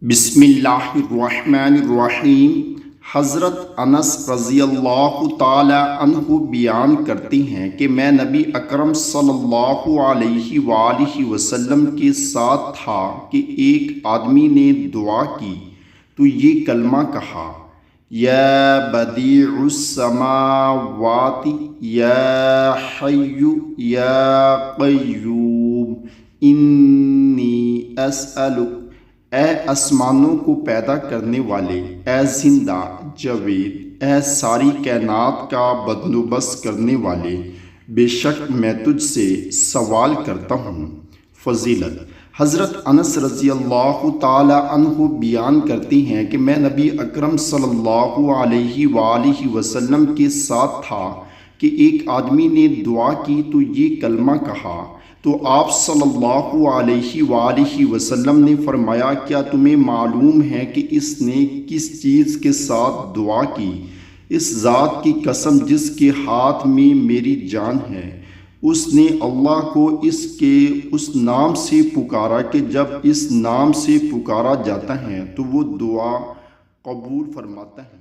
بسم اللہ الرحمن الرحیم۔ حضرت انس رضی اللہ تعالی عنہ بیان کرتے ہیں کہ میں نبی اکرم صلی اللہ علیہ وآلہ وسلم کے ساتھ تھا کہ ایک آدمی نے دعا کی تو یہ کلمہ کہا: یا بدیع السماوات یا حی یا قیوم انی اسألک، اے آسمانوں کو پیدا کرنے والے، اے زندہ جاوید، اے ساری کائنات کا بندوبست کرنے والے، بے شک میں تجھ سے سوال کرتا ہوں۔ فضیلت: حضرت انس رضی اللہ تعالی عنہ بیان کرتے ہیں کہ میں نبی اکرم صلی اللہ علیہ وآلہ وسلم کے ساتھ تھا کہ ایک آدمی نے دعا کی تو یہ کلمہ کہا تو آپ صلی اللہ علیہ وآلہ وسلم نے فرمایا: کیا تمہیں معلوم ہے کہ اس نے کس چیز کے ساتھ دعا کی؟ اس ذات کی قسم جس کے ہاتھ میں میری جان ہے، اس نے اللہ کو اس نام سے پکارا کہ جب اس نام سے پکارا جاتا ہے تو وہ دعا قبول فرماتا ہے۔